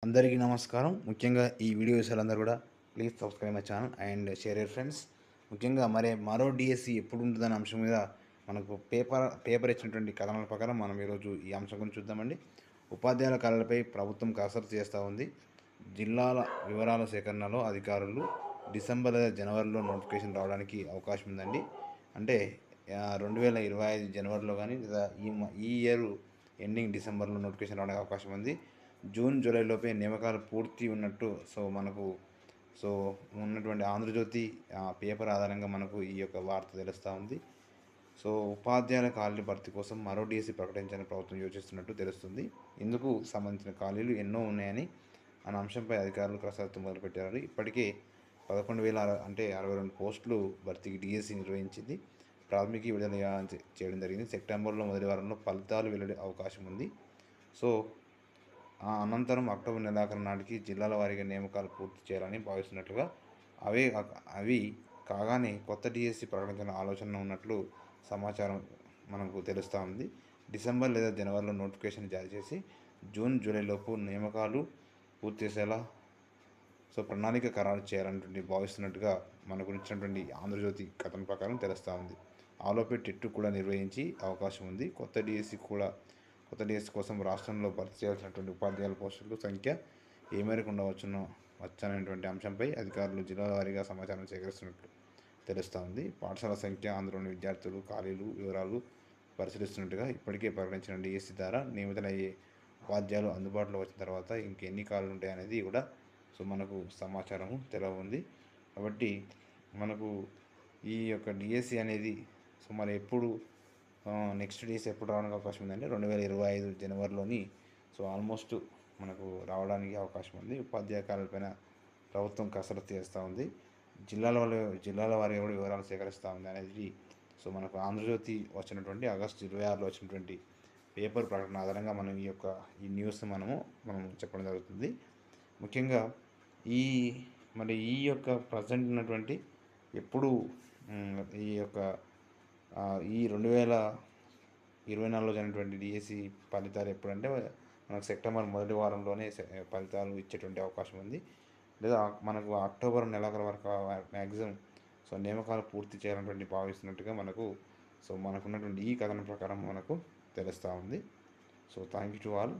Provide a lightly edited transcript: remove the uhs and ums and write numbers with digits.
అందరికీ నమస్కారం. ముఖ్యంగా ఈ వీడియో చూసేవాళ్ళందరూ కూడా please subscribe my channel and share your friends. ముఖ్యంగా మరో డిఎస్సి ఎప్పుడు ఉంటుందనే అంశం మీద మనకు పేపర్ ఇచ్చినటువంటి కథనాల ప్రకారం మనం ఈరోజు ఈ అంశం గురించి చూద్దామండి. ఉపాధ్యాయుల ఖాళీలపై ప్రభుత్వం కసరత్తు చేస్తూ ఉంది. జిల్లాల వివరాల సేకరణలో అధికారులు డిసెంబర్ లేదా జనవరిలో నోటిఫికేషన్ రావడానికి అవకాశం ఉందండి. అంటే 2025 జనవరిలో కానీ లేదా ఈ ఇయర్ ఎండింగ్ డిసెంబర్లో నోటిఫికేషన్ రావడానికి అవకాశం ఉంది. జూన్ జూలైలోపే నియామకాలు పూర్తి ఉన్నట్టు సో ఉన్నటువంటి ఆంధ్రజ్యోతి పేపర్ ఆధారంగా మనకు ఈ యొక్క వార్త తెలుస్తూ ఉంది. సో ఉపాధ్యాయుల ఖాళీల భర్తీ కోసం మరో డిఎస్సి ప్రకటించాలని ప్రభుత్వం యోచిస్తున్నట్టు తెలుస్తుంది. ఇందుకు సంబంధించిన ఖాళీలు ఎన్నో ఉన్నాయని అనే అంశంపై అధికారులు కసరత్తు మొదలుపెట్టారు. ఇప్పటికే 11,000 అంటే 62 పోస్టులు భర్తీకి డిఎస్సి నిర్వహించింది. ప్రాథమిక విడుదల చేయడం జరిగింది. సెప్టెంబర్లో మొదటి వారంలో ఫలితాలు వెల్లడి అవకాశం ఉంది. సో అనంతరం అక్టోబర్ నెలాఖరు నాటికి జిల్లాల వారీగా నియామకాలు పూర్తి చేయాలని భావిస్తున్నట్లుగా అవి కాగానే కొత్త డిఎస్సి ప్రకటించిన ఆలోచన ఉన్నట్లు సమాచారం మనకు తెలుస్తూ ఉంది. డిసెంబర్ లేదా జనవరిలో నోటిఫికేషన్ జారీ చేసి జూన్ జూలైలోపు నియామకాలు పూర్తి చేసేలా ప్రణాళిక ఖరారు చేయాలన్నటువంటి భావిస్తున్నట్టుగా మనకు ఇచ్చినటువంటి ఆంధ్రజ్యోతి కథనం ప్రకారం తెలుస్తూ ఉంది. ఆలోపే టెట్ కూడా నిర్వహించి అవకాశం ఉంది. కొత్త డిఎస్సి కోసం రాష్ట్రంలో భర్తీ చేయాల్సినటువంటి ఉపాధ్యాయుల పోస్టుల సంఖ్య ఏ మేరకు వచ్చనేటువంటి అంశంపై అధికారులు జిల్లాల వారీగా సమాచారం సేకరిస్తున్నట్లు తెలుస్తూ ఉంది. పాఠశాల సంఖ్య, అందులోని విద్యార్థులు, ఖాళీలు వివరాలు పరిశీలిస్తున్నట్టుగా ఇప్పటికే ప్రకటించిన డిఎస్సి ద్వారా నియమితులయ్యే ఉపాధ్యాయులు అందుబాటులో వచ్చిన తర్వాత ఇంకెన్ని ఖాళీలు ఉంటాయనేది కూడా మనకు సమాచారము ఉంది. కాబట్టి మనకు ఈ యొక్క డిఎస్సి అనేది మరి ఎప్పుడు నెక్స్ట్ డేస్ ఎప్పుడు రావడానికి అవకాశం ఉందంటే 2025 జనవరిలోని ఆల్మోస్ట్ మనకు రావడానికి అవకాశం ఉంది. ఉపాధ్యాయ ఖాళీలపైన ప్రభుత్వం కసరత్తు చేస్తూ ఉంది. జిల్లాల వారీగా కూడా వివరాలు సేకరిస్తూ ఉంది అనేది మనకు ఆంధ్రజ్యోతి వచ్చినటువంటి ఆగస్టు 26లో వచ్చినటువంటి పేపర్ ప్రకటన ఆధారంగా మనం ఈ న్యూస్ మనం చెప్పడం జరుగుతుంది. ముఖ్యంగా ఈ యొక్క ప్రజెంట్ ఉన్నటువంటి ఎప్పుడు ఈ 2024లో జరిగినటువంటి డిఎస్సి ఫలితాలు ఎప్పుడంటే మనకు సెప్టెంబర్ మొదటి వారంలోనే ఫలితాలు ఇచ్చేటువంటి అవకాశం ఉంది. లేదా మనకు అక్టోబర్ నెలాఖరు వరకు మ్యాక్సిమం నియామకాలు పూర్తి చేయాలన్నటువంటి భావిస్తున్నట్టుగా మనకున్నటువంటి ఈ కథనం ప్రకారం మనకు తెలుస్తూ ఉంది. Thank you to all.